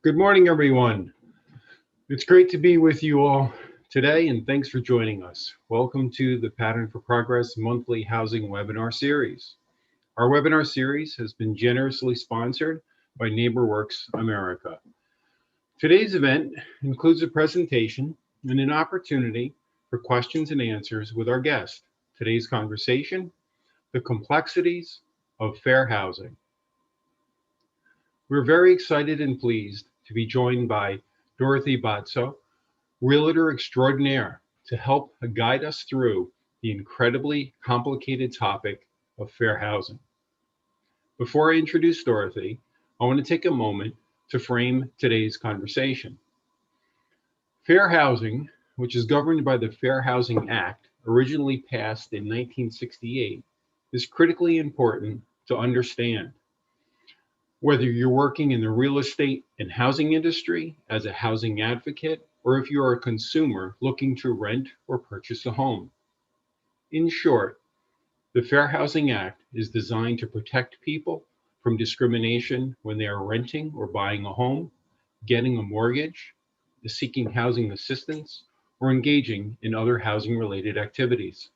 Good morning, everyone. It's great to be with you all today, and thanks for joining us. Welcome to the Pattern for Progress monthly housing webinar series. Our webinar series has been generously sponsored by NeighborWorks America. Today's event includes a presentation and an opportunity for questions and answers with our guest. Today's conversation, the complexities of fair housing. We're very excited and pleased to be joined by Dorothy Botsoe, Realtor extraordinaire, to help guide us through the incredibly complicated topic of fair housing. Before I introduce Dorothy, I want to take a moment to frame today's conversation. Fair housing, which is governed by the Fair Housing Act, originally passed in 1968, is critically important to understand. Whether you're working in the real estate and housing industry as a housing advocate, or if you're a consumer looking to rent or purchase a home. In short, the Fair Housing Act is designed to protect people from discrimination when they are renting or buying a home, getting a mortgage, seeking housing assistance, or engaging in other housing-related activities.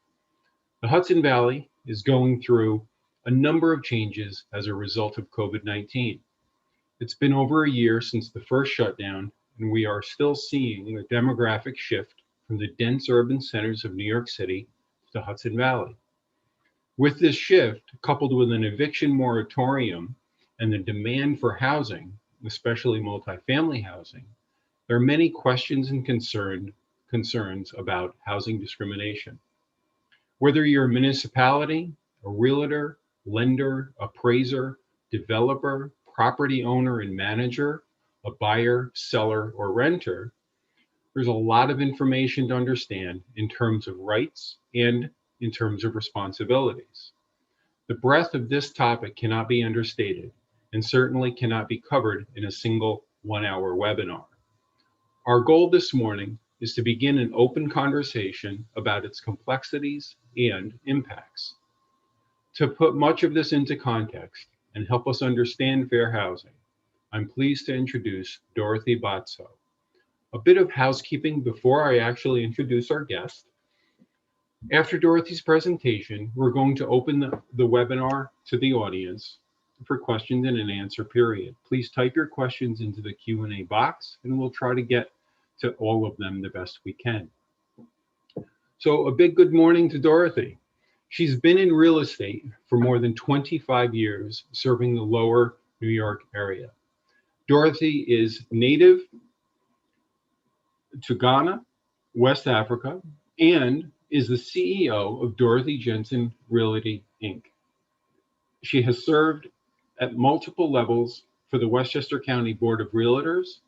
The Hudson Valley is going through a number of changes as a result of COVID-19. It's been over a year since the first shutdown, and we are still seeing a demographic shift from the dense urban centers of New York City to the Hudson Valley. With this shift, coupled with an eviction moratorium and the demand for housing, especially multifamily housing, there are many questions and concerns about housing discrimination. Whether you're a municipality, a realtor, lender, appraiser, developer, property owner and manager, a buyer, seller, or renter, there's a lot of information to understand in terms of rights and in terms of responsibilities. The breadth of this topic cannot be understated and certainly cannot be covered in a single 1-hour webinar. Our goal this morning is to begin an open conversation about its complexities and impacts. To put much of this into context and help us understand fair housing, I'm pleased to introduce Dorothy Botsoe. A bit of housekeeping before I actually introduce our guest. After Dorothy's presentation, we're going to open the webinar to the audience for questions and an answer period. Please type your questions into the Q&A box and we'll try to get to all of them the best we can. So a big good morning to Dorothy. She's been in real estate for more than 25 years, serving the lower New York area. Dorothy is native to Ghana, West Africa, and is the CEO of Dorothy Jensen Realty, Inc. She has served at multiple levels for the Westchester County Board of Realtors,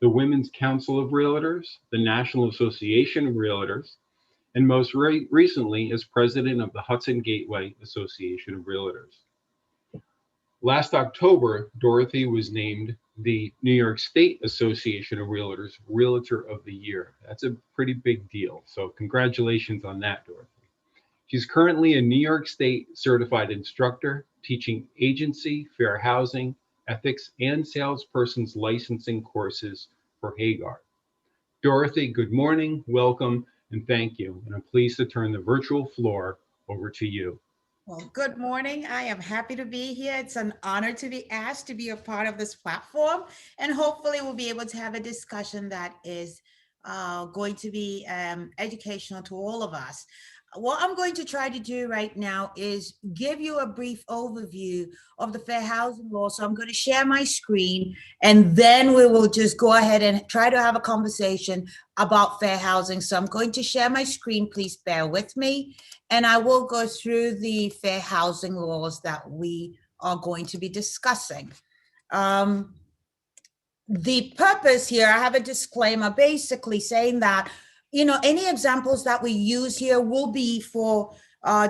the Women's Council of Realtors, the National Association of Realtors, and most recently as president of the Hudson Gateway Association of Realtors. Last October, Dorothy was named the New York State Association of Realtors Realtor of the Year. That's a pretty big deal. So congratulations on that, Dorothy. She's currently a New York State certified instructor, teaching agency, fair housing, ethics, and salesperson's licensing courses for Hagar. Dorothy, good morning, welcome, and thank you. And I'm pleased to turn the virtual floor over to you. Well, good morning. I am happy to be here. It's an honor to be asked to be a part of this platform, and hopefully we'll be able to have a discussion that is going to be educational to all of us. What I'm going to try to do right now is give you a brief overview of the fair housing law. So I'm going to share my screen, and then we will just go ahead and try to have a conversation about fair housing. So I'm going to share my screen. Please bear with me. And I will go through the fair housing laws that we are going to be discussing. The purpose here, I have a disclaimer basically saying that, any examples that we use here will be for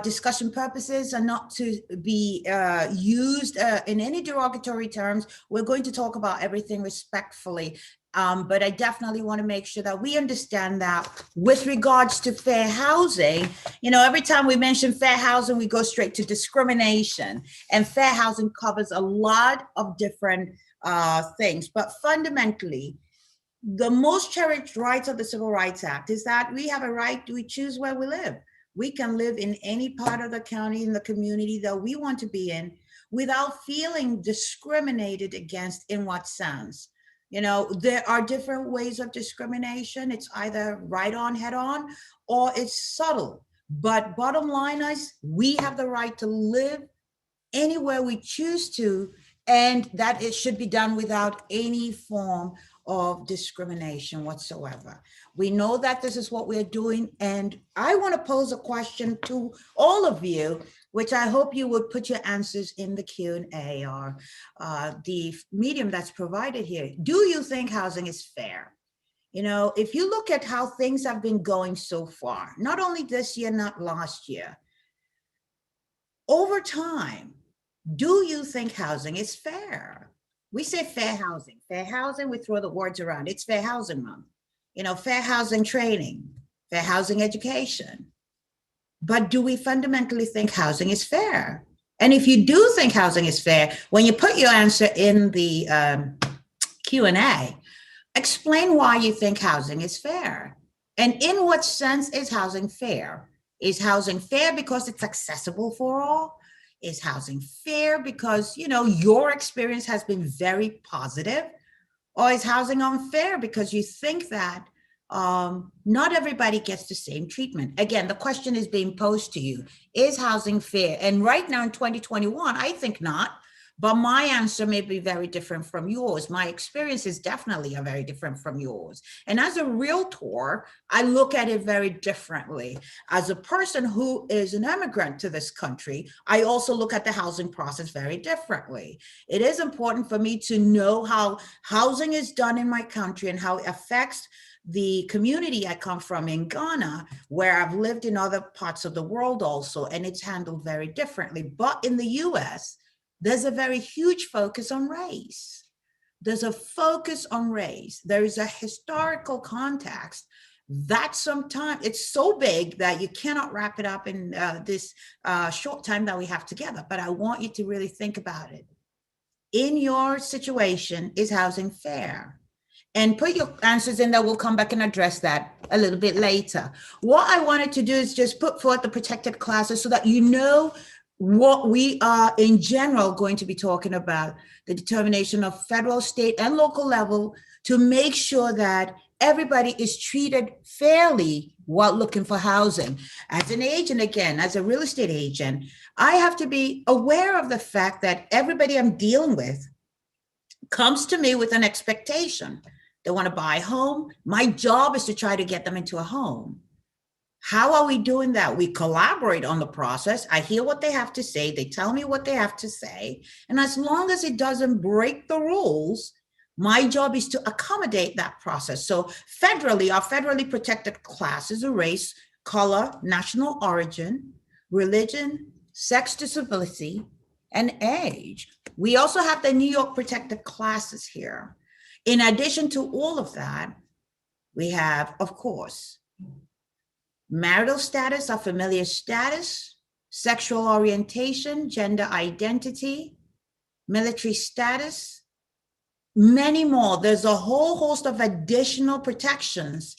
discussion purposes and not to be used in any derogatory terms. We're going to talk about everything respectfully. But I definitely want to make sure that we understand that with regards to fair housing, every time we mention fair housing, we go straight to discrimination. And fair housing covers a lot of different things. But fundamentally, the most cherished rights of the Civil Rights Act is that we have a right, we choose where we live. We can live in any part of the county, in the community that we want to be in, without feeling discriminated against in what sense. There are different ways of discrimination. It's either right on, head on, or it's subtle. But bottom line is, we have the right to live anywhere we choose to, and that it should be done without any form of discrimination whatsoever. We know that this is what we're doing, and I want to pose a question to all of you, which I hope you would put your answers in the Q&A or the medium that's provided here. Do you think housing is fair? If you look at how things have been going so far, not only this year, not last year, over time, do you think housing is fair? We say fair housing. Fair housing, we throw the words around. It's Fair Housing Month. Fair housing training, fair housing education. But do we fundamentally think housing is fair? And if you do think housing is fair, when you put your answer in the Q&A, explain why you think housing is fair. And in what sense is housing fair? Is housing fair because it's accessible for all? Is housing fair because, your experience has been very positive? Or is housing unfair because you think that not everybody gets the same treatment? Again, the question is being posed to you. Is housing fair? And right now in 2021, I think not. But my answer may be very different from yours. My experiences definitely are very different from yours. And as a realtor, I look at it very differently. As a person who is an immigrant to this country, I also look at the housing process very differently. It is important for me to know how housing is done in my country and how it affects the community I come from in Ghana, where I've lived in other parts of the world also, and it's handled very differently. But in the US, there's a very huge focus on race. There's a focus on race. There is a historical context that sometimes it's so big that you cannot wrap it up in this short time that we have together. But I want you to really think about it. In your situation, is housing fair? And put your answers in there. We'll come back and address that a little bit later. What I wanted to do is just put forth the protected classes so that you know what we are in general going to be talking about, the determination of federal, state, and local level to make sure that everybody is treated fairly while looking for housing. As an agent, again, as a real estate agent, I have to be aware of the fact that everybody I'm dealing with comes to me with an expectation. They want to buy a home. My job is to try to get them into a home. How are we doing that? We collaborate on the process. I hear what they have to say. They tell me what they have to say. And as long as it doesn't break the rules, my job is to accommodate that process. So federally, our federally protected classes are race, color, national origin, religion, sex disability, and age. We also have the New York protected classes here. In addition to all of that, we have, of course, marital status or familiar status, sexual orientation, gender identity, military status, many more. There's a whole host of additional protections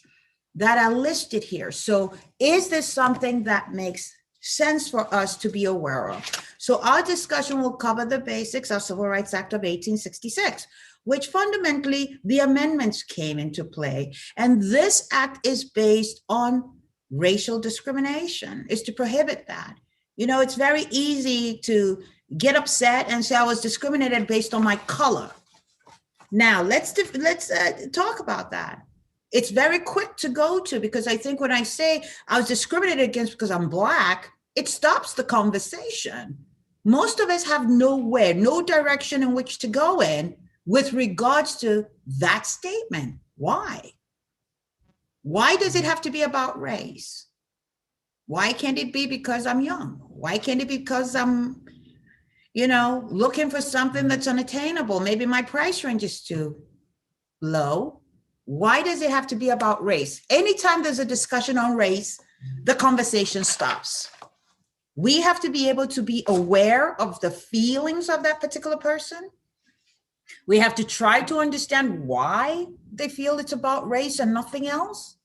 that are listed here. So is this something that makes sense for us to be aware of? So our discussion will cover the basics of Civil Rights Act of 1866, which fundamentally the amendments came into play. And this act is based on racial discrimination, is to prohibit that. It's very easy to get upset and say I was discriminated based on my color. Now let's talk about that. It's very quick to go to, because I think when I say I was discriminated against because I'm Black, it stops the conversation. Most of us have nowhere, no direction in which to go in with regards to that statement. Why? Why does it have to be about race? Why can't it be because I'm young? Why can't it be because I'm, looking for something that's unattainable? Maybe my price range is too low. Why does it have to be about race? Anytime there's a discussion on race, the conversation stops. We have to be able to be aware of the feelings of that particular person. We have to try to understand why they feel it's about race and nothing else.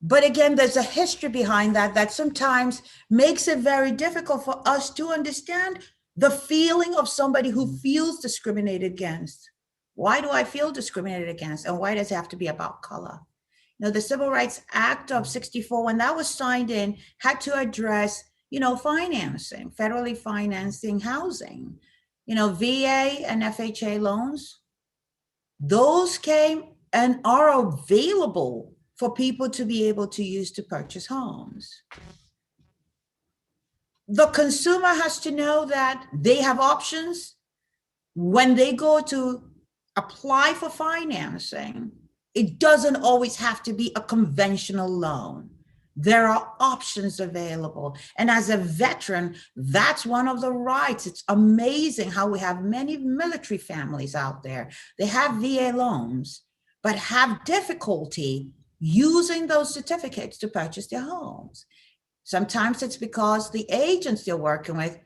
But again, there's a history behind that that sometimes makes it very difficult for us to understand the feeling of somebody who feels discriminated against. Why do I feel discriminated against? And why does it have to be about color? Now, the Civil Rights Act of 64, when that was signed in, had to address, financing, federally financing housing, VA and FHA loans. Those came and are available for people to be able to use to purchase homes. The consumer has to know that they have options when they go to apply for financing. It doesn't always have to be a conventional loan. There are options available. And as a veteran, that's one of the rights. It's amazing how we have many military families out there. They have VA loans, but have difficulty using those certificates to purchase their homes. Sometimes it's because the agents they're working with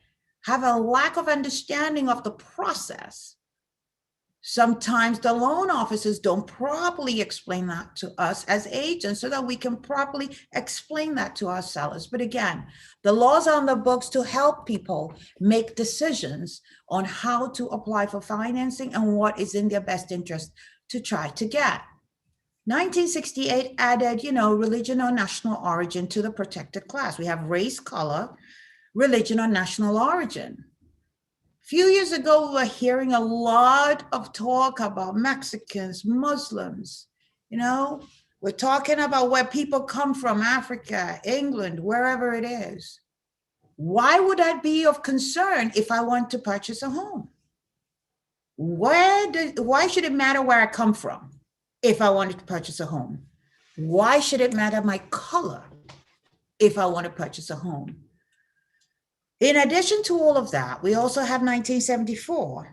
have a lack of understanding of the process. Sometimes the loan officers don't properly explain that to us as agents so that we can properly explain that to our sellers. But again, the laws are on the books to help people make decisions on how to apply for financing and what is in their best interest to try to get. 1968 added, religion or national origin to the protected class. We have race, color, religion, or national origin. A few years ago, we were hearing a lot of talk about Mexicans, Muslims. We're talking about where people come from, Africa, England, wherever it is. Why would that be of concern if I want to purchase a home? Why should it matter where I come from if I wanted to purchase a home? Why should it matter my color if I want to purchase a home? In addition to all of that, we also have 1974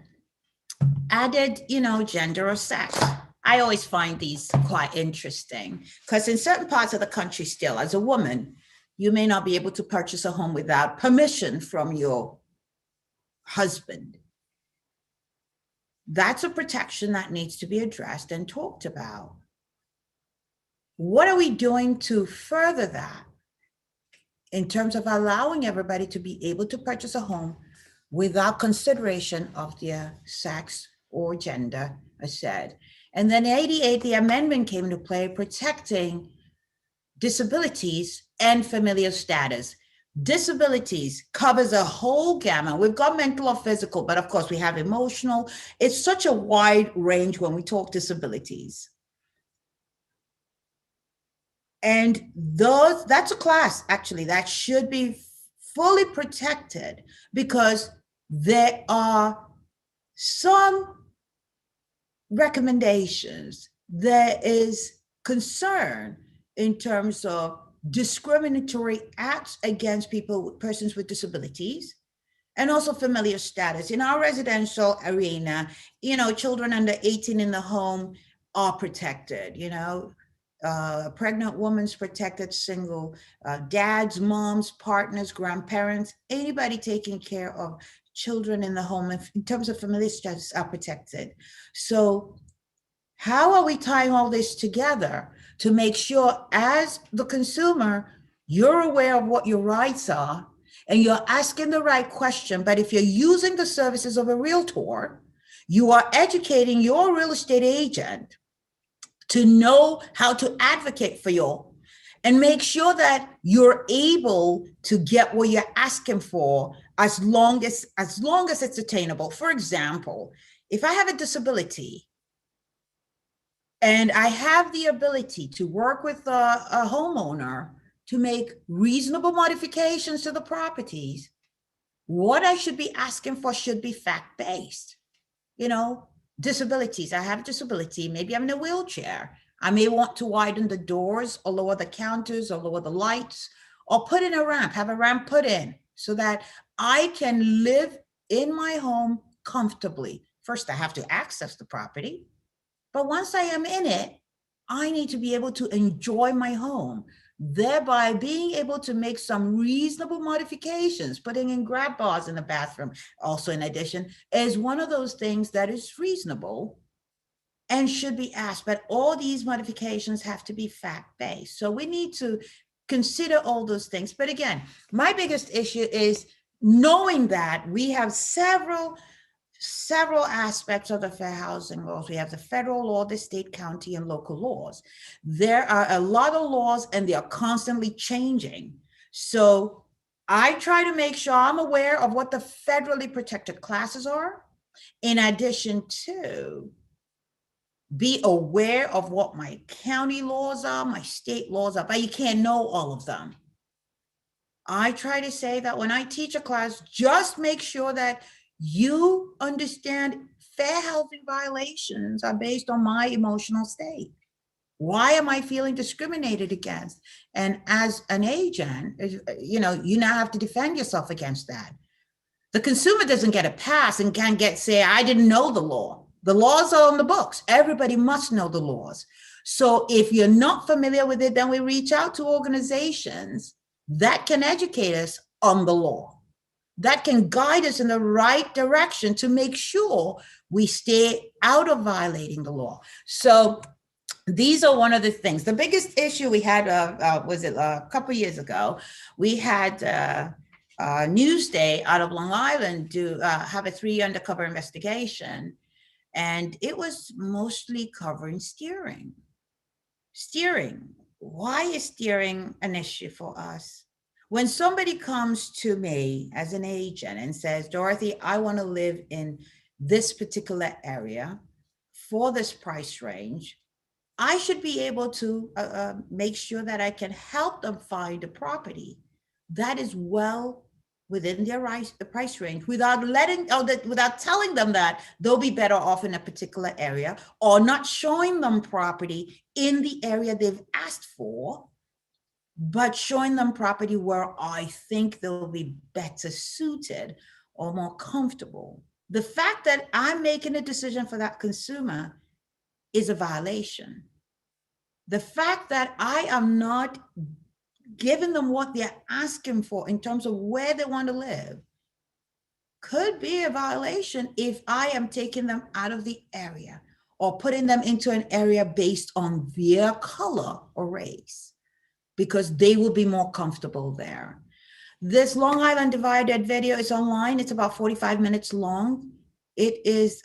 added, gender or sex. I always find these quite interesting because in certain parts of the country still, as a woman, you may not be able to purchase a home without permission from your husband. That's a protection that needs to be addressed and talked about. What are we doing to further that in terms of allowing everybody to be able to purchase a home without consideration of their sex or gender, as said? And then in 88, the amendment came into play protecting disabilities and familial status. Disabilities covers a whole gamut. We've got mental or physical, but of course we have emotional. It's such a wide range when we talk disabilities. And that's a class actually that should be fully protected because there are some recommendations. There is concern in terms of discriminatory acts against persons with disabilities, and also familiar status. In our residential arena, children under 18 in the home are protected, a pregnant woman's protected, single, dads, moms, partners, grandparents, anybody taking care of children in the home in terms of familiar status are protected. So how are we tying all this together to make sure as the consumer, you're aware of what your rights are and you're asking the right question? But if you're using the services of a realtor, you are educating your real estate agent to know how to advocate for you and make sure that you're able to get what you're asking for as long as it's attainable. For example, if I have a disability and I have the ability to work with a homeowner to make reasonable modifications to the properties, what I should be asking for should be fact-based. Disabilities, I have a disability, maybe I'm in a wheelchair. I may want to widen the doors or lower the counters or lower the lights or put in a ramp, have a ramp put in so that I can live in my home comfortably. First, I have to access the property. But once I am in it, I need to be able to enjoy my home, thereby being able to make some reasonable modifications. Putting in grab bars in the bathroom, also in addition, is one of those things that is reasonable and should be asked. But all these modifications have to be fact-based. So we need to consider all those things. But again, my biggest issue is knowing that we have several aspects of the fair housing laws. We have the federal law, the state, county, and local laws. There are a lot of laws and they are constantly changing. So I try to make sure I'm aware of what the federally protected classes are, in addition to be aware of what my county laws are, my state laws are, but you can't know all of them. I try to say that when I teach a class, just make sure that you understand fair housing violations are based on my emotional state. Why am I feeling discriminated against? And as an agent, you now have to defend yourself against that. The consumer doesn't get a pass and can't say, I didn't know the law. The laws are on the books. Everybody must know the laws. So if you're not familiar with it, then we reach out to organizations that can educate us on the law, that can guide us in the right direction to make sure we stay out of violating the law. So these are one of the things. The biggest issue we had was it a couple of years ago, we had Newsday out of Long Island do have a 3 undercover investigation, and it was mostly covering steering. Why is steering an issue for us? When somebody comes to me as an agent and says, Dorothy, I want to live in this particular area for this price range, I should be able to make sure that I can help them find a property that is well within their the price range, without without telling them that they'll be better off in a particular area, or not showing them property in the area they've asked for, but showing them property where I think they'll be better suited or more comfortable. The fact that I'm making a decision for that consumer is a violation. The fact that I am not giving them what they're asking for in terms of where they want to live could be a violation if I am taking them out of the area or putting them into an area based on their color or race, because they will be more comfortable there. This Long Island Divided video is online. It's about 45 minutes long. It is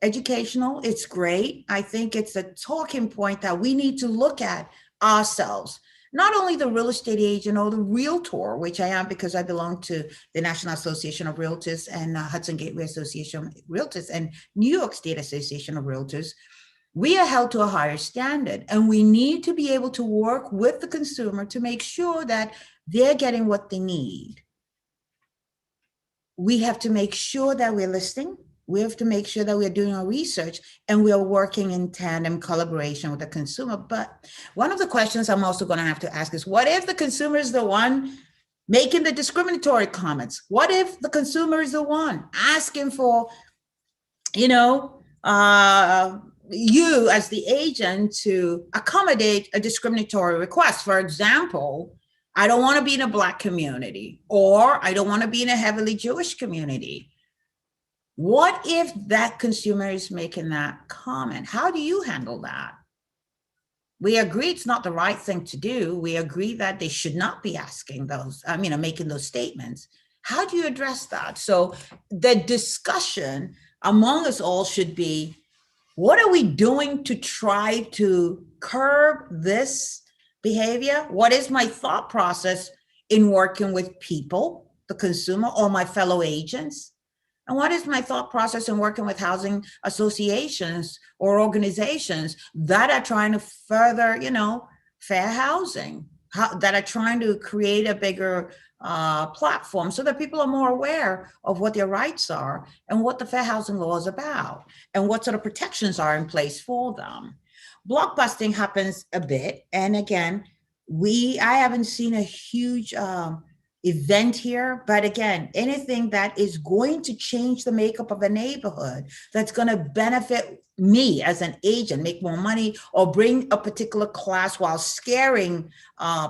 educational. It's great. I think it's a talking point that we need to look at ourselves. Not only the real estate agent or the realtor, which I am because I belong to the National Association of Realtors and Hudson Gateway Association of Realtors and New York State Association of Realtors. We are held to a higher standard, and we need to be able to work with the consumer to make sure that they're getting what they need. We have to make sure that we're listening. We have to make sure that we're doing our research and we are working in tandem collaboration with the consumer. But one of the questions I'm also going to have to ask is, what if the consumer is the one making the discriminatory comments? What if the consumer is the one asking for, you as the agent to accommodate a discriminatory request? For example, I don't want to be in a Black community, or I don't want to be in a heavily Jewish community. What if that consumer is making that comment? How do you handle that? We agree it's not the right thing to do. We agree that they should not be asking those, making those statements. How do you address that? So the discussion among us all should be, what are we doing to try to curb this behavior? What is my thought process in working with people, the consumer, or my fellow agents? And what is my thought process in working with housing associations or organizations that are trying to further, fair housing, that are trying to create a bigger platform so that people are more aware of what their rights are and what the fair housing law is about and what sort of protections are in place for them. Blockbusting happens a bit. And again, I haven't seen a huge event here. But again, anything that is going to change the makeup of a neighborhood, that's going to benefit me as an agent, make more money, or bring a particular class while scaring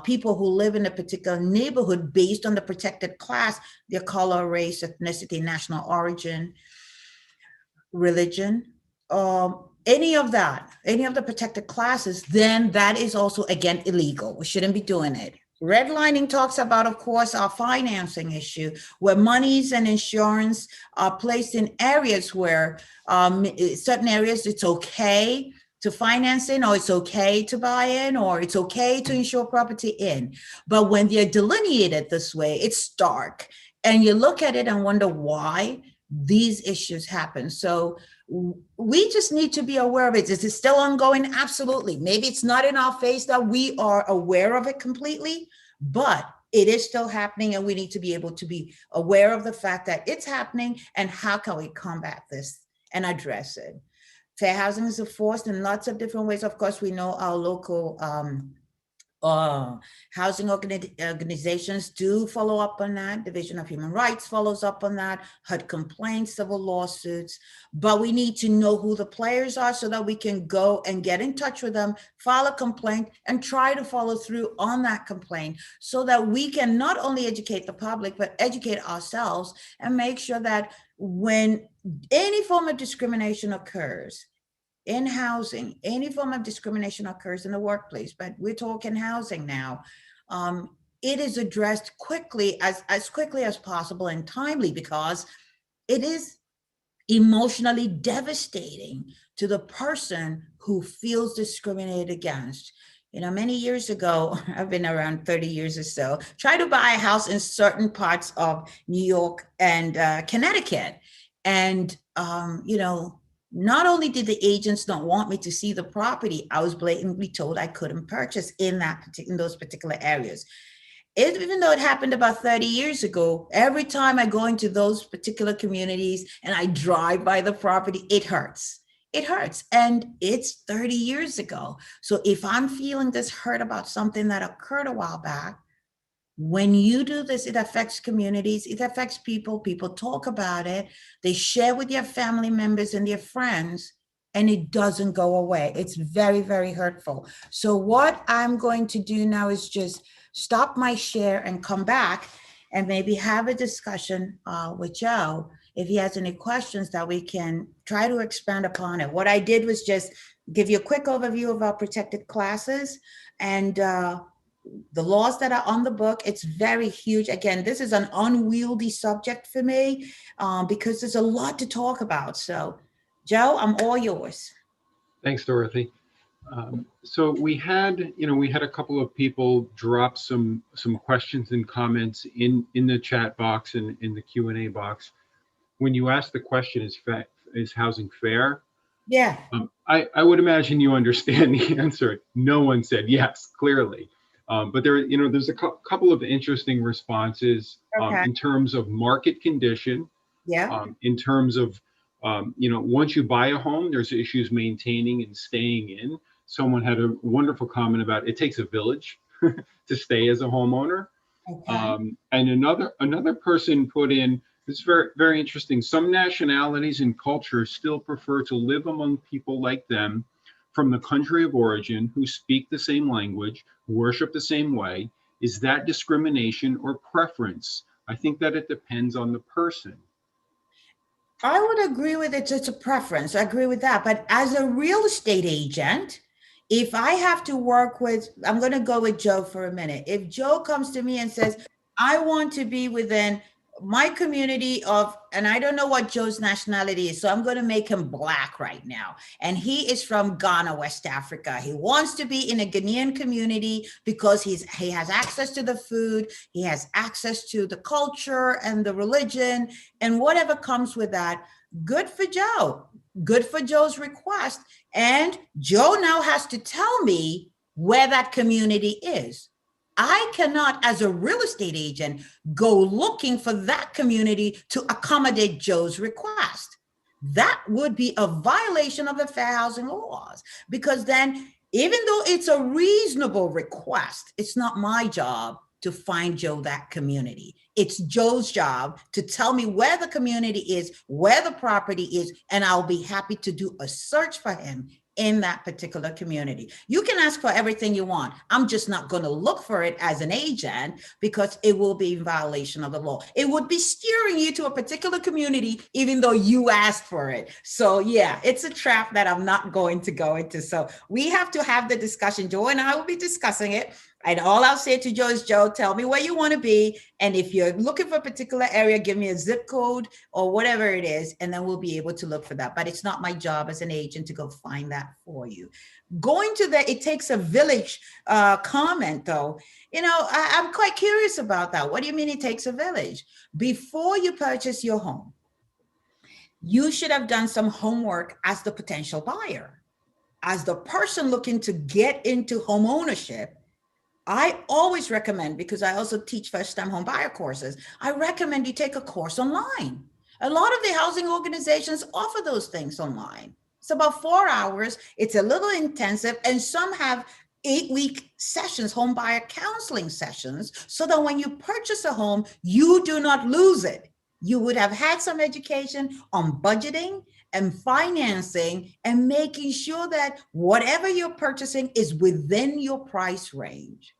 people who live in a particular neighborhood based on the protected class, their color, race, ethnicity, national origin, religion, any of that, any of the protected classes, then that is also, again, illegal. We shouldn't be doing it. Redlining talks about, of course, our financing issue, where monies and insurance are placed in areas where certain areas it's okay to finance in, or it's okay to buy in, or it's okay to insure property in. But when they're delineated this way, it's stark. And you look at it and wonder why these issues happen. So we just need to be aware of it. Is it still ongoing? Absolutely. Maybe it's not in our face that we are aware of it completely, but it is still happening, and we need to be able to be aware of the fact that it's happening, and how can we combat this and address it. Fair housing is enforced in lots of different ways. Of course, we know our local housing organizations do follow up on that. Division of Human Rights follows up on that. HUD complaints, civil lawsuits. But we need to know who the players are so that we can go and get in touch with them, file a complaint, and try to follow through on that complaint, so that we can not only educate the public, but educate ourselves and make sure that when any form of discrimination occurs in housing, any form of discrimination occurs in the workplace, but we're talking housing now, it is addressed quickly, as quickly as possible and timely, because it is emotionally devastating to the person who feels discriminated against. You know, many years ago, I've been around 30 years or so, tried to buy a house in certain parts of New York and Connecticut. And, you know, not only did the agents not want me to see the property, I was blatantly told I couldn't purchase in those particular areas. Even though it happened about 30 years ago, every time I go into those particular communities and I drive by the property, it hurts. It hurts. And it's 30 years ago. So if I'm feeling this hurt about something that occurred a while back, when you do this, it affects communities, it affects people. People talk about it, they share with their family members and their friends, and it doesn't go away. It's very, very hurtful. So what I'm going to do now is just stop my share and come back and maybe have a discussion with Joe, if he has any questions that we can try to expand upon it. What I did was just give you a quick overview of our protected classes and the laws that are on the book. It's very huge. Again, this is an unwieldy subject for me because there's a lot to talk about. So, Joe, I'm all yours. Thanks, Dorothy. So we had a couple of people drop some questions and comments in the chat box and in the Q&A box. When you asked the question, is housing fair? Yeah. I would imagine you understand the answer. No one said yes, clearly. But there's a couple of interesting responses Okay. in terms of market condition. Yeah. In terms of, once you buy a home, there's issues maintaining and staying in. Someone had a wonderful comment about it takes a village to stay as a homeowner. Okay. And another person put in, it's very, very interesting. Some nationalities and cultures still prefer to live among people like them from the country of origin who speak the same language, worship the same way. Is that discrimination or preference? I think that it depends on the person. I would agree with it. It's a preference. I agree with that. But as a real estate agent, if I have to work with, I'm going to go with Joe for a minute. If Joe comes to me and says, I want to be within my community of, and I don't know what Joe's nationality is, so I'm going to make him black right now. And he is from Ghana, West Africa. He wants to be in a Ghanaian community because he has access to the food, he has access to the culture and the religion and whatever comes with that. Good for Joe. Good for Joe's request. And Joe now has to tell me where that community is. I cannot, as a real estate agent, go looking for that community to accommodate Joe's request. That would be a violation of the fair housing laws, because then, even though it's a reasonable request, it's not my job to find Joe that community. It's Joe's job to tell me where the community is, where the property is, and I'll be happy to do a search for him in that particular community. You can ask for everything you want. I'm just not going to look for it as an agent because it will be in violation of the law. It would be steering you to a particular community, even though you asked for it. So yeah, it's a trap that I'm not going to go into. So we have to have the discussion. Joe and I will be discussing it. And all I'll say to Joe is, Joe, tell me where you want to be. And if you're looking for a particular area, give me a zip code or whatever it is, and then we'll be able to look for that. But it's not my job as an agent to go find that for you. Going to the it takes a village comment, though, I'm quite curious about that. What do you mean it takes a village? Before you purchase your home, you should have done some homework as the potential buyer, as the person looking to get into home ownership. I always recommend, because I also teach first-time home buyer courses, I recommend you take a course online. A lot of the housing organizations offer those things online. It's about 4 hours. It's a little intensive, and some have 8-week sessions, home buyer counseling sessions, so that when you purchase a home, you do not lose it. You would have had some education on budgeting and financing and making sure that whatever you're purchasing is within your price range.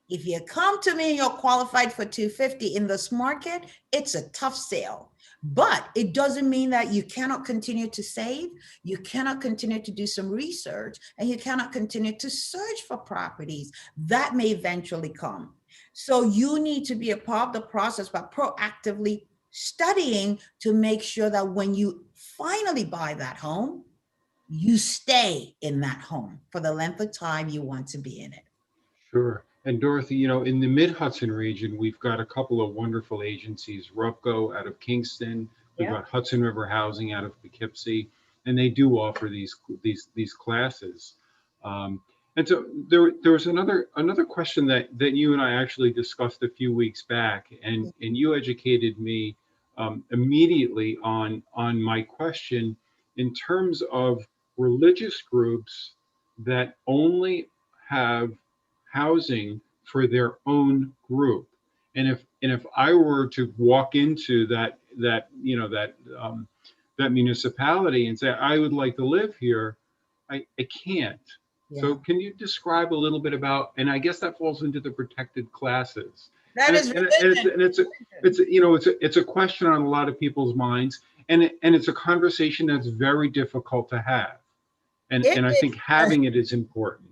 If you come to me and you're qualified for $250 in this market, it's a tough sale. But it doesn't mean that you cannot continue to save, you cannot continue to do some research, and you cannot continue to search for properties that may eventually come. So you need to be a part of the process by proactively studying to make sure that when you finally buy that home, you stay in that home for the length of time you want to be in it. Sure. And Dorothy, in the Mid-Hudson region, we've got a couple of wonderful agencies, Rupco out of Kingston, we've got Hudson River Housing out of Poughkeepsie, and they do offer these classes. And so there was another question that you and I actually discussed a few weeks back, and you educated me immediately on my question in terms of religious groups that only have housing for their own group. And if I were to walk into that municipality and say I would like to live here, I can't. Yeah. So can you describe a little bit about, and I guess that falls into the protected classes. It's a question on a lot of people's minds, and it's a conversation that's very difficult to have, and I think having it is important.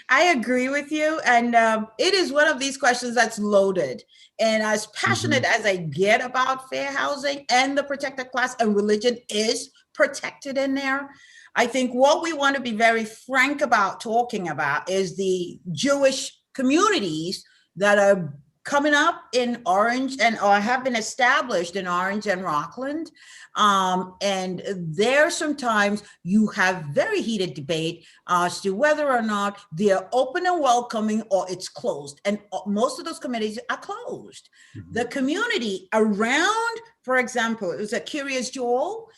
I agree with you. And it is one of these questions that's loaded. And as passionate as I get about fair housing and the protected class, and religion is protected in there, I think what we want to be very frank about talking about is the Jewish communities that are coming up in Orange or have been established in Orange and Rockland. And there sometimes you have very heated debate as to whether or not they're open and welcoming or it's closed. And most of those communities are closed. The community around, for example, it was a Curious Jewel,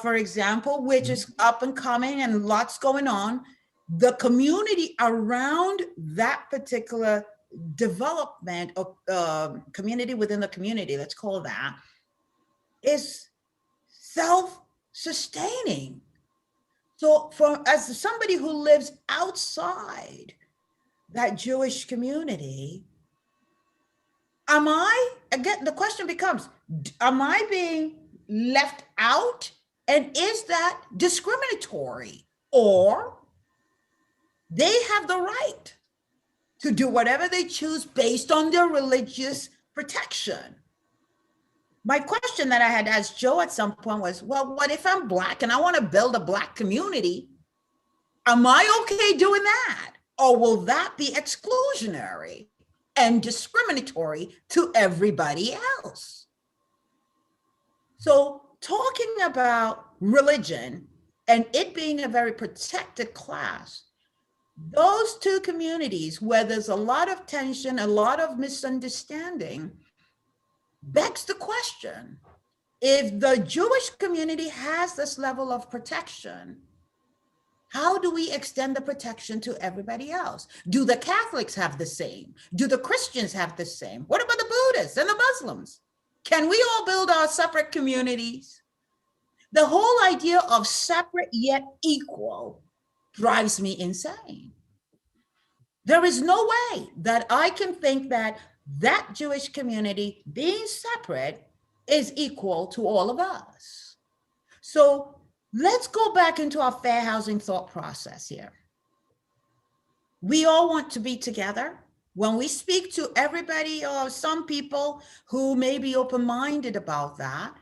for example, which is up and coming and lots going on. The community around that particular development of community within the community, let's call that, is self-sustaining. So as somebody who lives outside that Jewish community, again, the question becomes, am I being left out? And is that discriminatory? Or they have the right to do whatever they choose based on their religious protection? My question that I had asked Joe at some point was, well, what if I'm Black and I want to build a Black community? Am I okay doing that? Or will that be exclusionary and discriminatory to everybody else? So talking about religion and it being a very protected class, those two communities where there's a lot of tension, a lot of misunderstanding, begs the question, if the Jewish community has this level of protection, How do we extend the protection to everybody else? Do the Catholics have the same? Do the Christians have the same? What about the Buddhists and the Muslims? Can we all build our separate communities? The whole idea of separate yet equal drives me insane. There is no way that I can think that that Jewish community being separate is equal to all of us. So let's go back into our fair housing thought process here. We all want to be together. When we speak to everybody or some people who may be open-minded about that,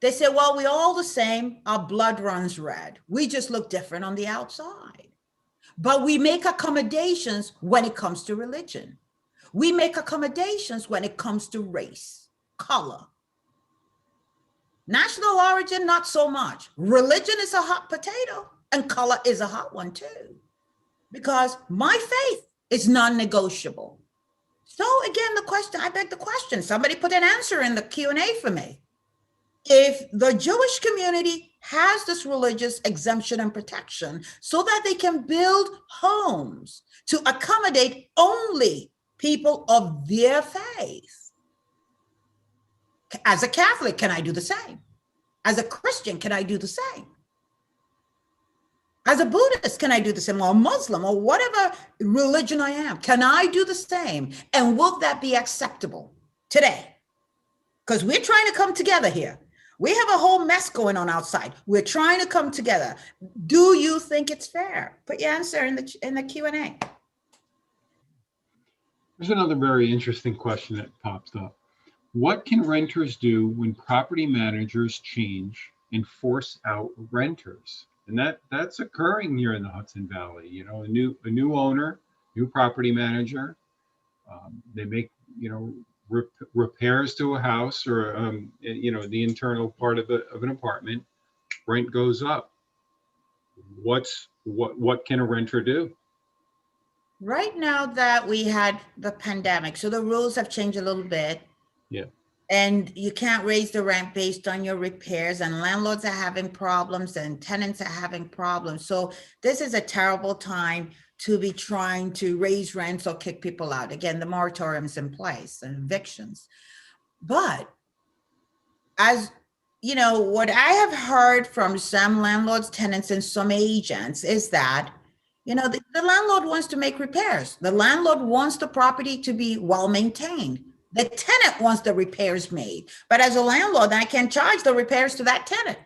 they say, well, we're all the same. Our blood runs red. We just look different on the outside. But we make accommodations when it comes to religion. We make accommodations when it comes to race, color. National origin, not so much. Religion is a hot potato and color is a hot one too, because my faith is non-negotiable. So again, I beg the question, somebody put an answer in the Q&A for me. If the Jewish community has this religious exemption and protection so that they can build homes to accommodate only people of their faith, as a Catholic, can I do the same? As a Christian, can I do the same? As a Buddhist, can I do the same? Or a Muslim, or whatever religion I am, can I do the same? And will that be acceptable today? Because we're trying to come together here. We have a whole mess going on outside. We're trying to come together. Do you think it's fair? Put your answer in the Q&A. There's another very interesting question that pops up. What can renters do when property managers change and force out renters? And that's occurring here in the Hudson Valley. You know, a new owner, new property manager, they make, repairs to a house or the internal part of an apartment, rent goes up. What can a renter do? Right now that we had the pandemic, so the rules have changed a little bit. Yeah. And you can't raise the rent based on your repairs, and landlords are having problems and tenants are having problems. So this is a terrible time to be trying to raise rents or kick people out. Again, the moratorium's in place and evictions. But as you know, what I have heard from some landlords, tenants, and some agents is that, the landlord wants to make repairs. The landlord wants the property to be well maintained. The tenant wants the repairs made. But as a landlord, I can charge the repairs to that tenant.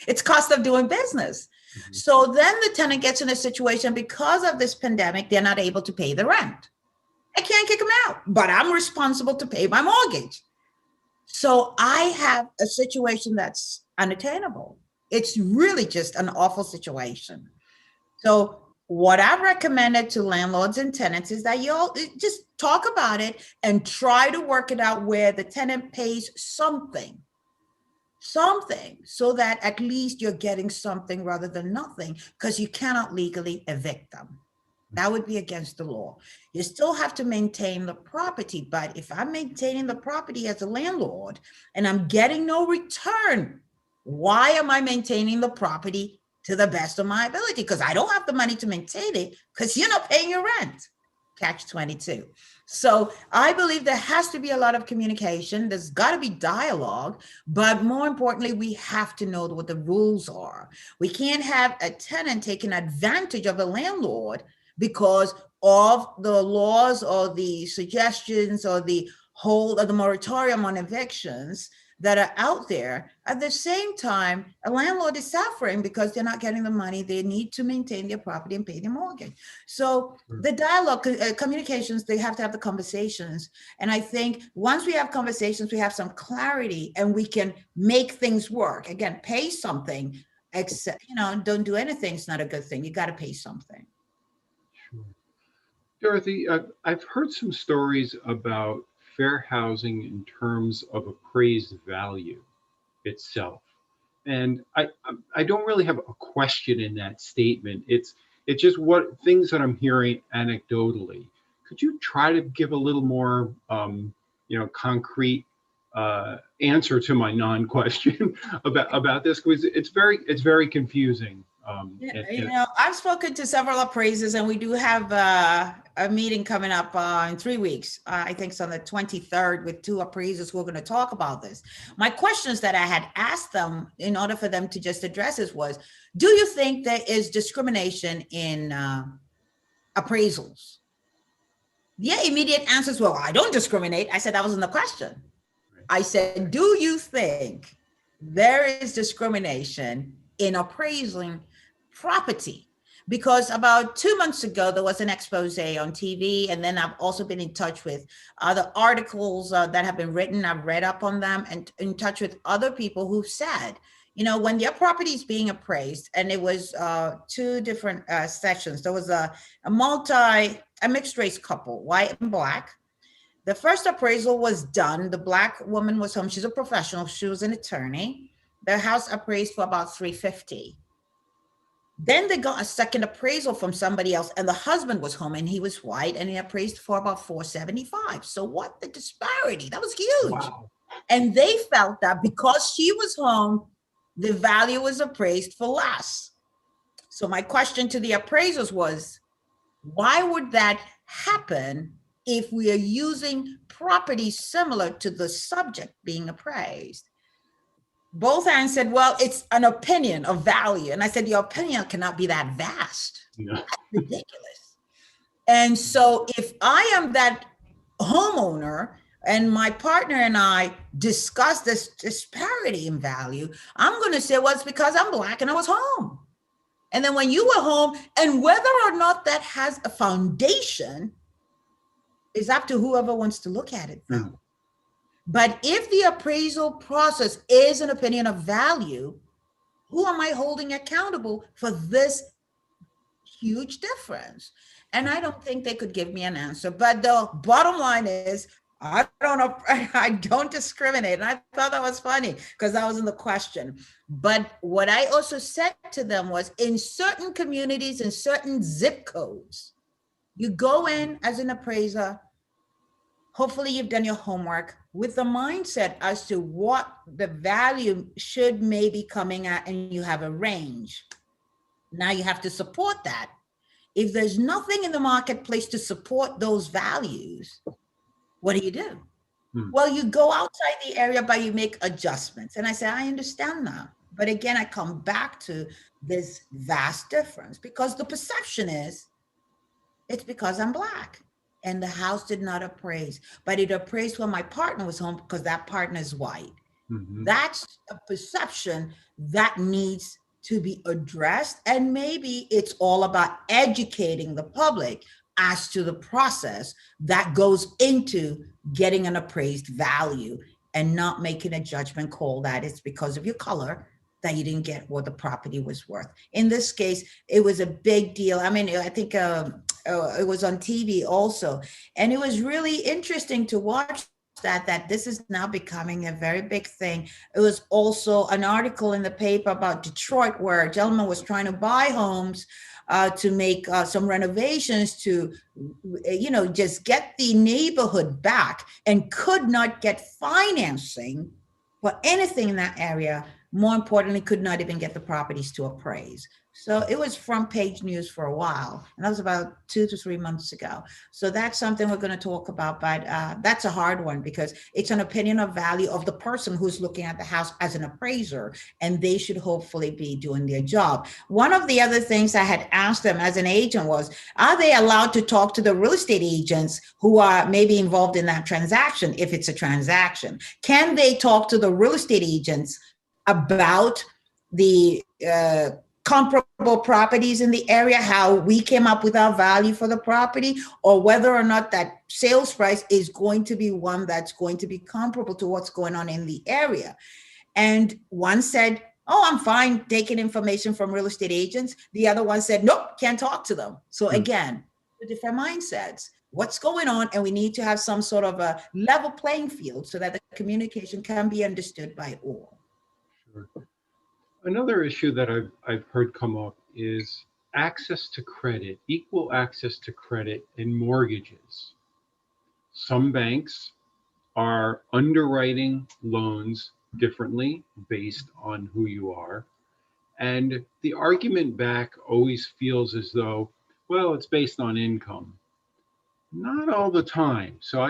It's cost of doing business. Mm-hmm. So then the tenant gets in a situation because of this pandemic, they're not able to pay the rent. I can't kick them out, but I'm responsible to pay my mortgage. So I have a situation that's unattainable. It's really just an awful situation. So what I've recommended to landlords and tenants is that you all just talk about it and try to work it out where the tenant pays something, so that at least you're getting something rather than nothing, because you cannot legally evict them. That would be against the law. You still have to maintain the property, but if I'm maintaining the property as a landlord and I'm getting no return, why am I maintaining the property to the best of my ability? Because I don't have the money to maintain it because you're not paying your rent. Catch-22. So I believe there has to be a lot of communication. There's got to be dialogue, but more importantly, we have to know what the rules are. We can't have a tenant taking advantage of a landlord because of the laws or the suggestions or the hold of the moratorium on evictions that are out there. At the same time, a landlord is suffering because they're not getting the money they need to maintain their property and pay their mortgage. So the dialogue, communications, they have to have the conversations. And I think once we have conversations, we have some clarity and we can make things work. Again, pay something, except, don't do anything. It's not a good thing. You got to pay something. Sure. Dorothy, I've heard some stories about fair housing in terms of appraised value itself. And I don't really have a question in that statement. It's just what things that I'm hearing anecdotally. Could you try to give a little more concrete answer to my non-question about this? Because it's very confusing I've spoken to several appraisers, and we do have a meeting coming up in 3 weeks. I think it's on the 23rd with 2 appraisers who are going to talk about this. My questions that I had asked them in order for them to just address this was, do you think there is discrimination in appraisals? Their immediate answers were, I don't discriminate. I said, that wasn't the question. I said, do you think there is discrimination in appraising property? Because about 2 months ago, there was an expose on TV, and then I've also been in touch with other articles that have been written. I've read up on them and in touch with other people who've said, when their property is being appraised, and it was 2 different sessions. There was a mixed race couple, white and black. The first appraisal was done. The black woman was home. She's a professional. She was an attorney. The house appraised for about $350,000. Then they got a second appraisal from somebody else, and the husband was home, and he was white, and he appraised for about $475,000. So what the disparity? That was huge. Wow. And they felt that because she was home, the value was appraised for less. So my question to the appraisers was, why would that happen if we are using property similar to the subject being appraised? Both answered, well, it's an opinion of value. And I said, your opinion cannot be that vast. No. That's ridiculous. And so if I am that homeowner and my partner and I discuss this disparity in value, I'm going to say, well, it's because I'm black and I was home. And then when you were home, and whether or not that has a foundation is up to whoever wants to look at it. Mm. But if the appraisal process is an opinion of value, who am I holding accountable for this huge difference? And I don't think they could give me an answer. But the bottom line is, I don't discriminate. And I thought that was funny because that wasn't the question. But what I also said to them was, in certain communities, in certain zip codes, you go in as an appraiser. Hopefully you've done your homework with the mindset as to what the value should may be coming at, and you have a range. Now you have to support that. If there's nothing in the marketplace to support those values, what do? Well, you go outside the area, but you make adjustments. And I said, I understand that. But again, I come back to this vast difference because the perception is it's because I'm black. And the house did not appraise, but it appraised when my partner was home because that partner is white. Mm-hmm. That's a perception that needs to be addressed. And maybe it's all about educating the public as to the process that goes into getting an appraised value and not making a judgment call that it's because of your color that you didn't get what the property was worth. In this case, it was a big deal. I mean, I think it was on TV also. And it was really interesting to watch that this is now becoming a very big thing. It was also an article in the paper about Detroit where a gentleman was trying to buy homes to make some renovations to, just get the neighborhood back, and could not get financing for anything in that area. More importantly, could not even get the properties to appraise. So it was front page news for a while, and that was about 2 to 3 months ago. So that's something we're going to talk about, but that's a hard one because it's an opinion of value of the person who's looking at the house as an appraiser, and they should hopefully be doing their job. One of the other things I had asked them as an agent was, are they allowed to talk to the real estate agents who are maybe involved in that transaction if it's a transaction? Can they talk to the real estate agents about the comparable properties in the area, how we came up with our value for the property, or whether or not that sales price is going to be one that's going to be comparable to what's going on in the area? And one said, oh, I'm fine taking information from real estate agents. The other one said, nope, can't talk to them. So again, the different mindsets, what's going on, and we need to have some sort of a level playing field so that the communication can be understood by all. Sure. Another issue that I've heard come up is access to credit, equal access to credit in mortgages. Some banks are underwriting loans differently based on who you are. And the argument back always feels as though, well, it's based on income. Not all the time. So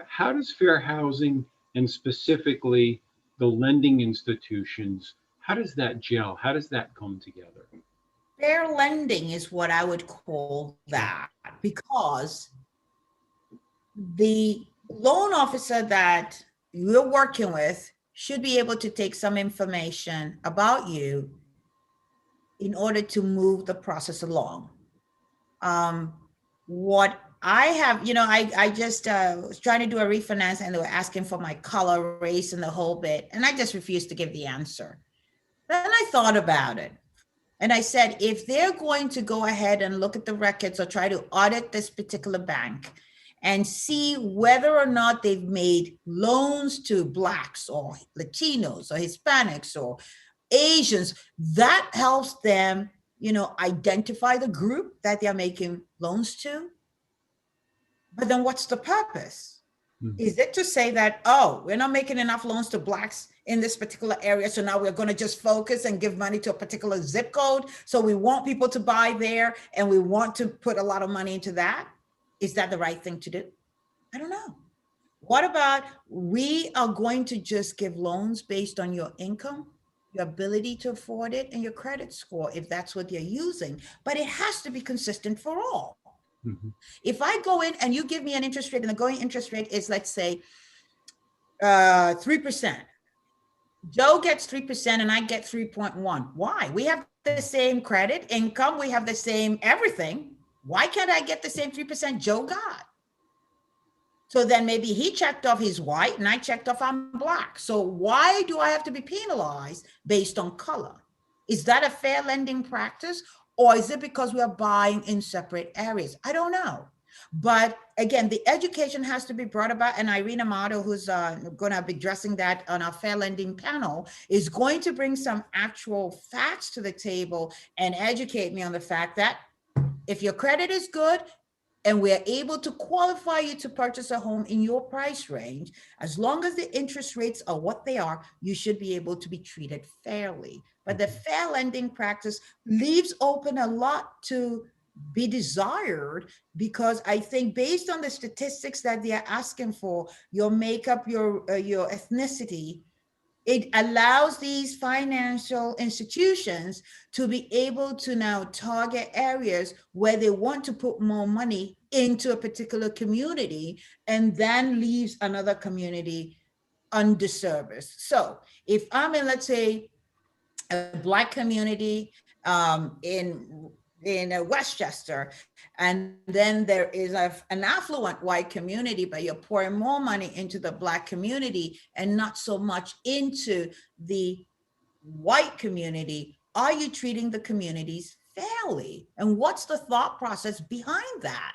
how does fair housing and specifically the lending institutions, how does that gel? How does that come together? Fair lending is what I would call Okay. that, because the loan officer that you're working with should be able to take some information about you in order to move the process along. What I have, I just was trying to do a refinance and they were asking for my color, race, and the whole bit. And I just refused to give the answer. Then I thought about it. And I said, if they're going to go ahead and look at the records or try to audit this particular bank and see whether or not they've made loans to Blacks or Latinos or Hispanics or Asians, that helps them, identify the group that they're making loans to. But then what's the purpose? Mhm. Is it to say that, oh, we're not making enough loans to Blacks in this particular area, so now we're going to just focus and give money to a particular zip code? So we want people to buy there and we want to put a lot of money into that. Is that the right thing to do? I don't know. What about we are going to just give loans based on your income, your ability to afford it, and your credit score, if that's what you're using? But it has to be consistent for all. Mhm. If I go in and you give me an interest rate and the going interest rate is, let's say, 3%, Joe gets 3% and I get 3.1. Why? We have the same credit, income, we have the same everything. Why can't I get the same 3% Joe got? So then maybe he checked off he's white and I checked off I'm Black. So why do I have to be penalized based on color? Is that a fair lending practice? Or is it because we are buying in separate areas? I don't know. But again, the education has to be brought about. And Irina Amato, who's going to be addressing that on our fair lending panel, is going to bring some actual facts to the table and educate me on the fact that if your credit is good, and we're able to qualify you to purchase a home in your price range, as long as the interest rates are what they are, you should be able to be treated fairly. But the fair lending practice leaves open a lot to be desired, because I think based on the statistics that they're asking for, your makeup, your ethnicity, it allows these financial institutions to be able to now target areas where they want to put more money into a particular community, and then leaves another community underserviced. So if I'm in, let's say, a Black community in Westchester, and then there is an affluent white community, but you're pouring more money into the Black community and not so much into the white community, are you treating the communities fairly? And what's the thought process behind that?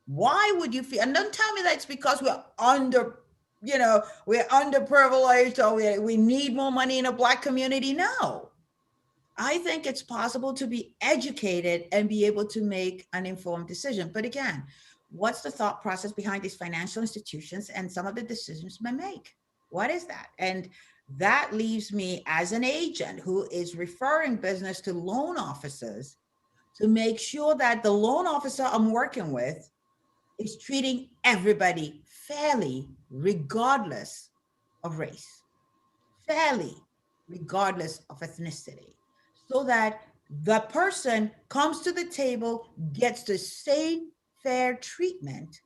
Why would you feel? And don't tell me that it's because we're underprivileged, or we need more money in a Black community. No, I think it's possible to be educated and be able to make an informed decision. But again, what's the thought process behind these financial institutions and some of the decisions they make? What is that? And that leaves me as an agent who is referring business to loan officers to make sure that the loan officer I'm working with is treating everybody fairly, regardless of race, fairly, regardless of ethnicity, so that the person comes to the table, gets the same fair treatment,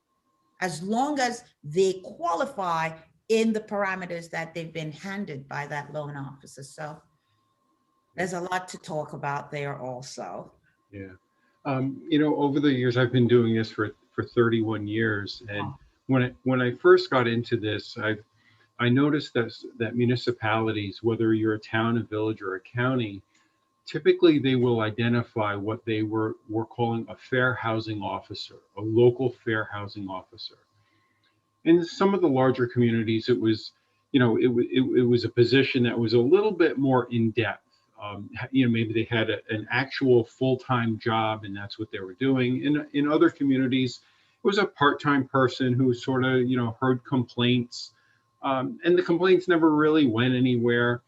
as long as they qualify in the parameters that they've been handed by that loan officer. So there's a lot to talk about there also. Yeah. Over the years, I've been doing this for 31 years. And when I first got into this, I noticed that municipalities, whether you're a town, a village, or a county, typically they will identify what they were calling a fair housing officer, a local fair housing officer. In some of the larger communities, it was, it was a position that was a little bit more in depth. Maybe they had an actual full-time job and that's what they were doing. In other communities, it was a part-time person who sort of, heard complaints, and the complaints never really went anywhere.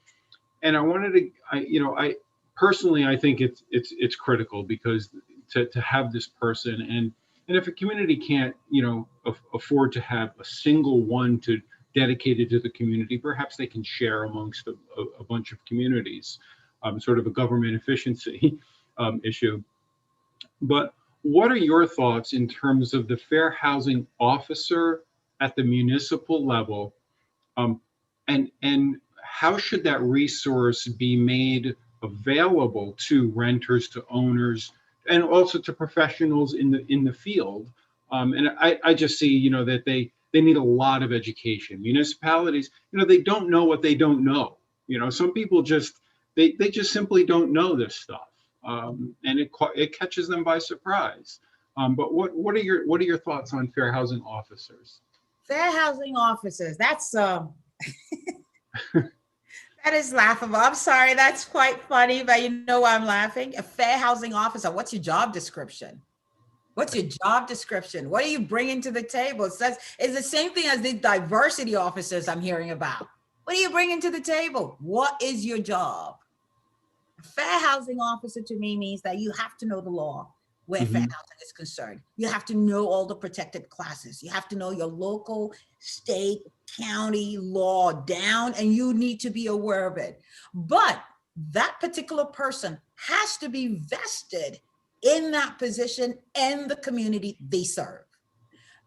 And I wanted to, I personally, I think it's critical, because to have this person, and if a community can't, afford to have a single one to dedicated to the community, perhaps they can share amongst a bunch of communities, sort of a government efficiency issue. But what are your thoughts in terms of the fair housing officer at the municipal level? Um, and how should that resource be made available to renters, to owners, and also to professionals in the field? And I just see, that they need a lot of education. Municipalities, they don't know what they don't know. Some people they just simply don't know this stuff, and it catches them by surprise. But what are your thoughts on fair housing officers? Fair housing officers, that's that is laughable. I'm sorry, that's quite funny, but you know why I'm laughing? A fair housing officer, what's your job description? What's your job description? What are you bringing to the table? It's the same thing as the diversity officers I'm hearing about. What are you bringing to the table? What is your job? A fair housing officer to me means that you have to know the law where fair Hmm. housing is concerned. You have to know all the protected classes. You have to know your local, state, county law down, and you need to be aware of it. But that particular person has to be vested in that position and the community they serve.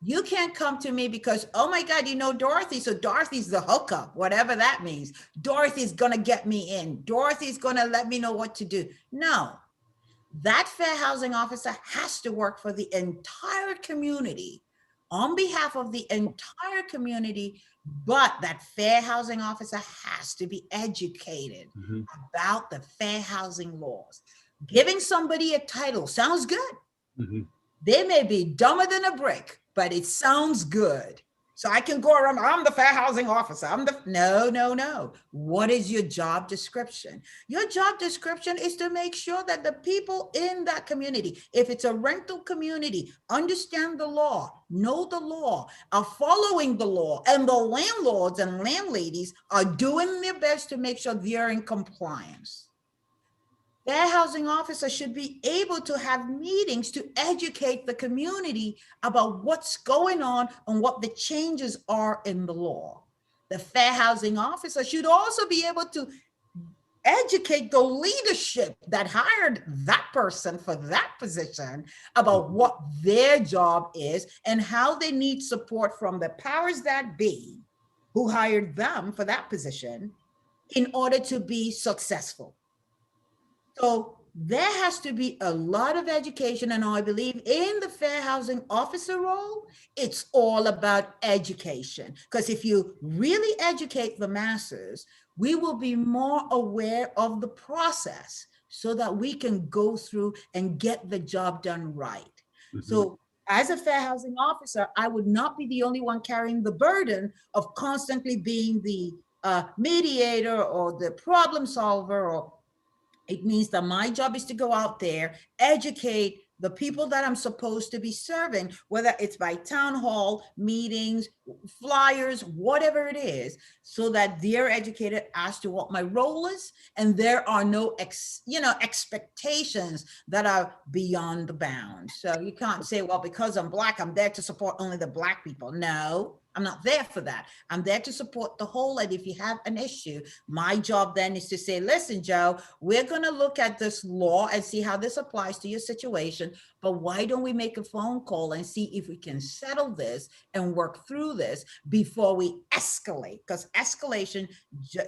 You can't come to me because, oh my God, you know Dorothy, so Dorothy's the hookup, whatever that means. Dorothy's going to get me in. Dorothy's going to let me know what to do. No, that fair housing officer has to work for the entire community on behalf of the entire community, but that fair housing officer has to be educated Hmm. about the fair housing laws. Giving somebody a title sounds good. Hmm. They may be dumber than a brick, but it sounds good. So I can go around, I'm the fair housing officer. No, no, no. What is your job description? Your job description is to make sure that the people in that community, if it's a rental community, understand the law, know the law, are following the law, and the landlords and landladies are doing their best to make sure they're in compliance. Their housing officer should be able to have meetings to educate the community about what's going on and what the changes are in the law. The fair housing officer should also be able to educate the leadership that hired that person for that position about what their job is and how they need support from the powers that be who hired them for that position in order to be successful. So there has to be a lot of education. And I believe in the fair housing officer role, it's all about education. Because if you really educate the masses, we will be more aware of the process so that we can go through and get the job done right. Hmm. So as a fair housing officer, I would not be the only one carrying the burden of constantly being the mediator or the problem solver. Or it means that my job is to go out there, educate the people that I'm supposed to be serving, whether it's by town hall, meetings, flyers, whatever it is, so that they're educated as to what my role is. And there are no expectations that are beyond the bounds. So you can't say, well, because I'm Black, I'm there to support only the Black people. No, I'm not there for that. I'm there to support the whole. And if you have an issue, my job then is to say, listen, Joe, we're going to look at this law and see how this applies to your situation. But why don't we make a phone call and see if we can settle this and work through this before we escalate? Because escalation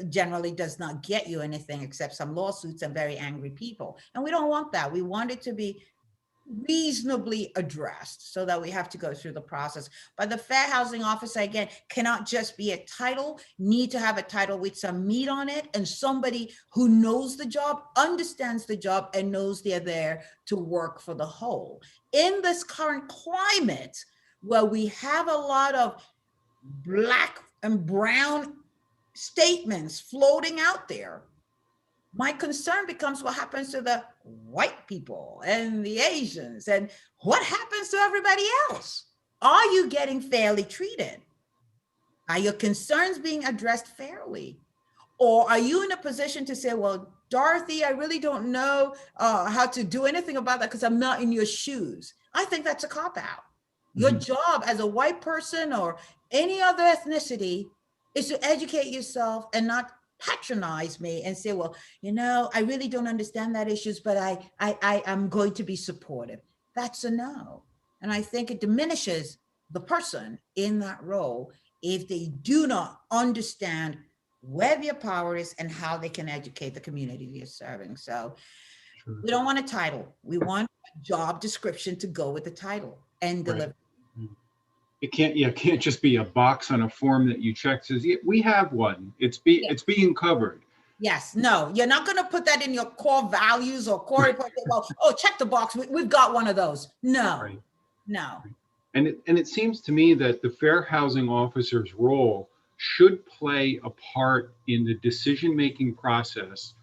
generally does not get you anything except some lawsuits and very angry people. And we don't want that. We want it to be reasonably addressed so that we have to go through the process. But the fair housing officer, again, cannot just be a title, need to have a title with some meat on it and somebody who knows the job, understands the job, and knows they're there to work for the whole. In this current climate where we have a lot of Black and brown statements floating out there, my concern becomes what happens to the white people and the Asians, and what happens to everybody else? Are you getting fairly treated? Are your concerns being addressed fairly? Or are you in a position to say, well, Dorothy, I really don't know how to do anything about that because I'm not in your shoes. I think that's a cop out. Your Mhm. job as a white person or any other ethnicity is to educate yourself and not patronize me and say, well, I really don't understand that issues, but I am going to be supportive. That's a no. And I think it diminishes the person in that role if they do not understand where their power is and how they can educate the community they're serving. So Sure. we don't want a title. We want a job description to go with the title and Right. deliver. It can't just be a box on a form that you check says, yeah, we have one. Yeah. It's being covered. Yes, no, you're not going to put that in your core values or core report. Well, oh, check the box. We've got one of those. No, Right. no. And it seems to me that the fair housing officer's role should play a part in the decision-making process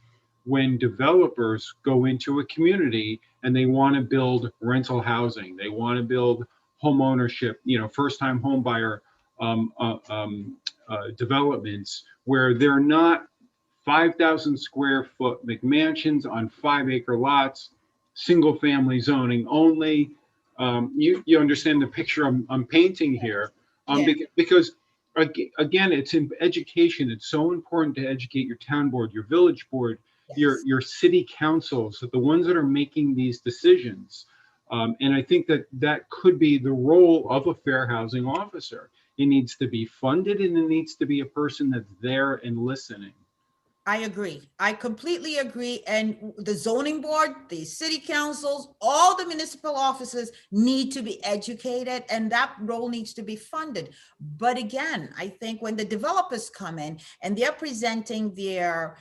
when developers go into a community and they want to build rental housing, they want to build home ownership, first-time home buyer developments where they're not 5,000 square foot McMansions on 5 acre lots, single family zoning only. You understand the picture I'm painting here, Yeah. because again, it's in education. It's so important to educate your town board, your village board, Yes. your city councils, the ones that are making these decisions. And I think that that could be the role of a fair housing officer. It needs to be funded, and it needs to be a person that's there and listening. I agree. I completely agree. And the zoning board, the city councils, all the municipal offices need to be educated and that role needs to be funded. But again, I think when the developers come in and they're presenting their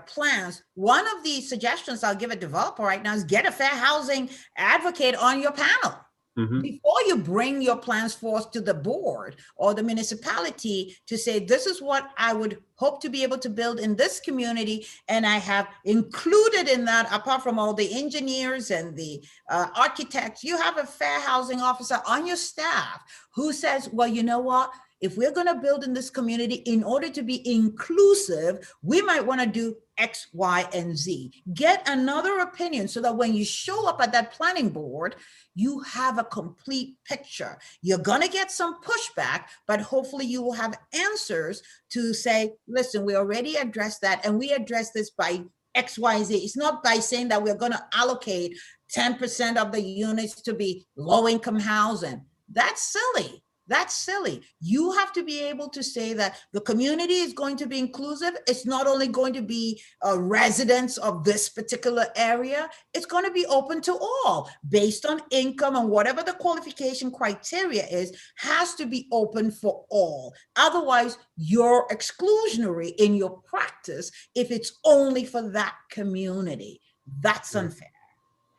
plans, one of the suggestions I'll give a developer right now is get a fair housing advocate on your panel. Mm-hmm. Before you bring your plans forth to the board or the municipality to say, this is what I would hope to be able to build in this community. And I have included in that, apart from all the engineers and the architects, you have a fair housing officer on your staff who says, well, you know what? If we're going to build in this community, in order to be inclusive, we might want to do X, Y, and Z. Get another opinion so that when you show up at that planning board, you have a complete picture. You're going to get some pushback, but hopefully you will have answers to say, listen, we already addressed that and we addressed this by X, Y, Z. It's not by saying that we're going to allocate 10% of the units to be low income housing. That's silly. That's silly. You have to be able to say that the community is going to be inclusive. It's not only going to be residents of this particular area, it's going to be open to all based on income and whatever the qualification criteria is, has to be open for all. Otherwise, you're exclusionary in your practice if it's only for that community. That's Sure. unfair.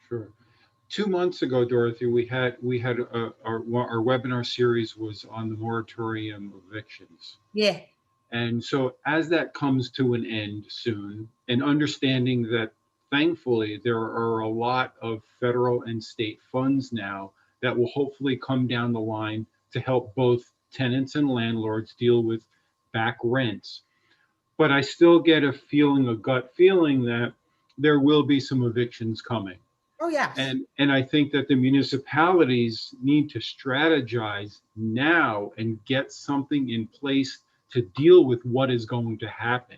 Sure. 2 months ago, Dorothy, we had our webinar series was on the moratorium of evictions. Yeah. And so as that comes to an end soon, and understanding that thankfully there are a lot of federal and state funds now that will hopefully come down the line to help both tenants and landlords deal with back rents. But I still get a gut feeling that there will be some evictions coming. Oh, yes. And I think that the municipalities need to strategize now and get something in place to deal with what is going to happen.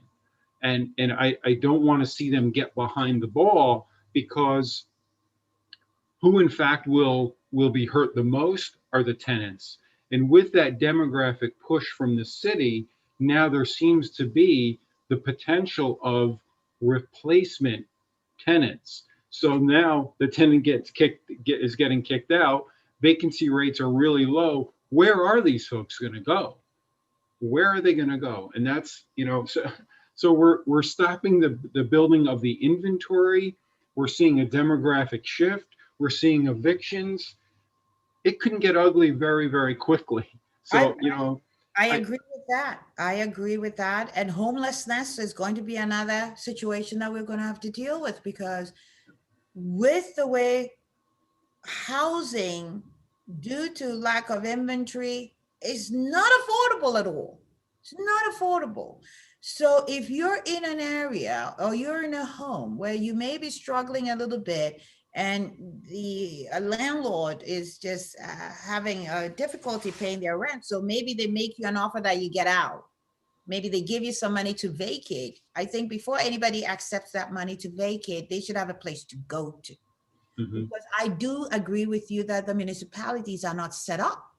And I don't want to see them get behind the ball, because who in fact will be hurt the most are the tenants. And with that demographic push from the city, now there seems to be the potential of replacement tenants. So now the tenant is getting kicked out. Vacancy rates are really low. Where are these folks going to go? Where are they going to go? And that's, so we're stopping the building of the inventory. We're seeing a demographic shift. We're seeing evictions. It can get ugly very, very quickly. I, So, I I, agree with that. I agree with that. And homelessness is going to be another situation that we're going to have to deal with because with the way housing, due to lack of inventory, is not affordable at all. It's not affordable. So if you're in an area or you're in a home where you may be struggling a little bit and the landlord is just having a difficulty paying their rent, so maybe they make you an offer that you get out. Maybe they give you some money to vacate. I think before anybody accepts that money to vacate, they should have a place to go to. Mhm. Because I do agree with you that the municipalities are not set up,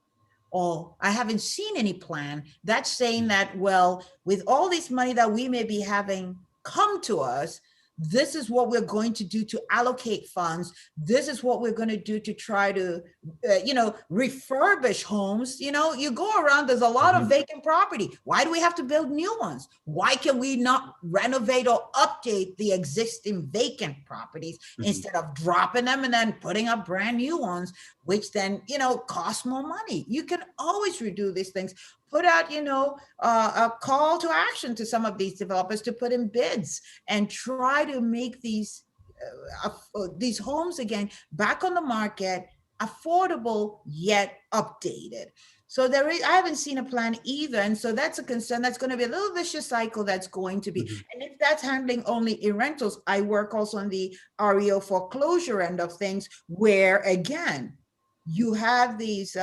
or I haven't seen any plan that's saying that, well, with all this money that we may be having come to us, this is what we're going to do to allocate funds. This is what we're going to do to try to, refurbish homes. You go around, there's a lot of Mhm. vacant property. Why do we have to build new ones? Why can we not renovate or update the existing vacant properties Mhm. instead of dropping them and then putting up brand new ones, which then, cost more money? You can always redo these things. Put out, a call to action to some of these developers to put in bids and try to make these homes again back on the market, affordable yet updated. So I haven't seen a plan either. And so that's a concern. That's going to be a little vicious cycle that's going to be. Mhm. And if that's handling only rentals, I work also on the REO foreclosure end of things, where again, you have these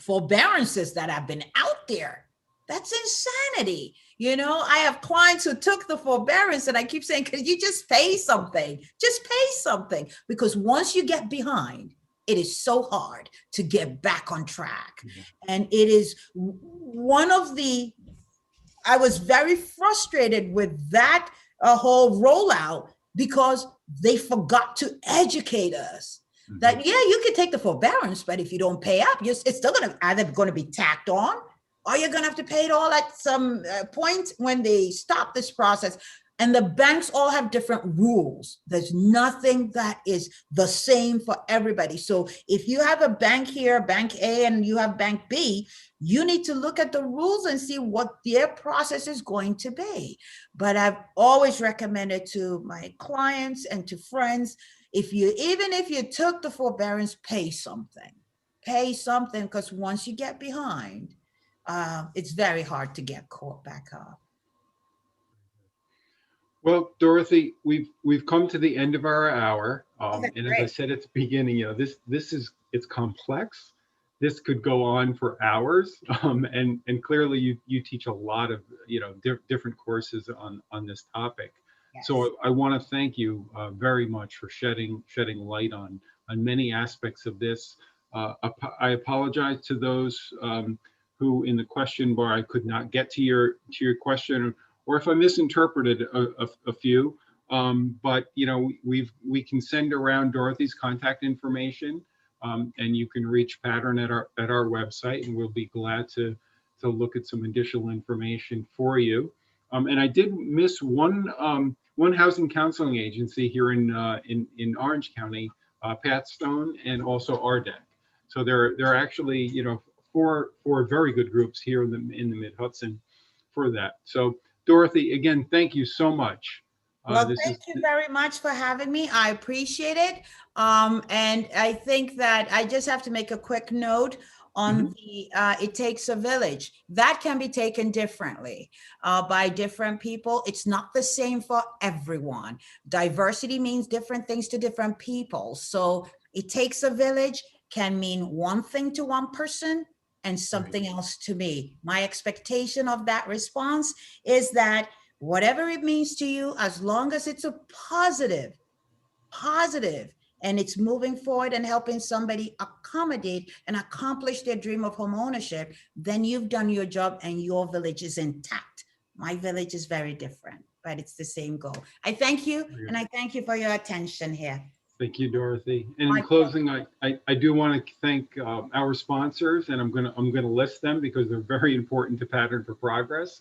forbearances that have been out there. That's insanity. I have clients who took the forbearance, and I keep saying, could you just pay something? Just pay something. Because once you get behind, it is so hard to get back on track. Yeah. And it is one of I was very frustrated with that whole rollout, because they forgot to educate us Mhm. that, yeah, you can take the forbearance, but if you don't pay up, it's still going to either going to be tacked on, or you're going to have to pay it all at some point when they stop this process. And the banks all have different rules. There's nothing that is the same for everybody. So if you have a bank here, bank A, and you have bank B, you need to look at the rules and see what their process is going to be. But I've always recommended to my clients and to friends, even if you took the forbearance, pay something. Pay something, because once you get behind, it's very hard to get caught back up. Well, Dorothy, we've come to the end of our hour, Oh, that's and as I great. said at the beginning, this is it's complex. This could go on for hours, and clearly you teach a lot of different courses on this topic. Yes. So I want to thank you very much for shedding light on many aspects of this. I apologize to those who in the question bar I could not get to your question, or if I misinterpreted a few. But we can send around Dorothy's contact information, and you can reach Pattern at our website, and we'll be glad to look at some additional information for you. And I did miss one housing counseling agency here in Orange County, Pat Stone, and also RDEC. So there are actually four very good groups here in the Mid Hudson for that. So Dorothy, again, thank you so much. Well, This thank is you very much for having me. I appreciate it. And I think that I just have to make a quick note on Mhm. it takes a village. That can be taken differently by different people. It's not the same for everyone. Diversity means different things to different people. So it takes a village can mean one thing to one person and Right. something else to me. My expectation of that response is that whatever it means to you, as long as it's a positive, and it's moving forward and helping somebody accommodate and accomplish their dream of home ownership, then you've done your job and your village is intact. My village is very different, but it's the same goal. I thank you, and I thank you for your attention here. Thank you, Dorothy. And in My pleasure. closing, I do want to thank our sponsors, and I'm gonna list them because they're very important to Pattern for Progress.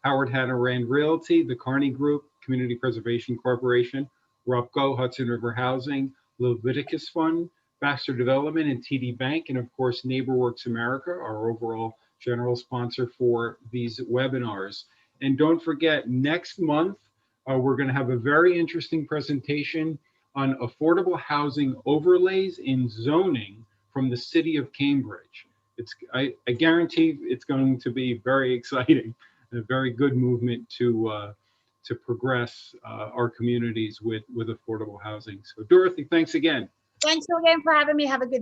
Howard Hanna Rand Realty, the Carney Group, Community Preservation Corporation, RUPCO, Hudson River Housing, Leviticus Fund, Baxter Development, and TD Bank, and of course NeighborWorks America, our overall general sponsor for these webinars. And don't forget, next month we're going to have a very interesting presentation on affordable housing overlays in zoning from the city of Cambridge. I guarantee it's going to be very exciting. a very good movement to progress our communities with affordable housing. So Dorothy, thanks again. Thanks again for having me. Have a good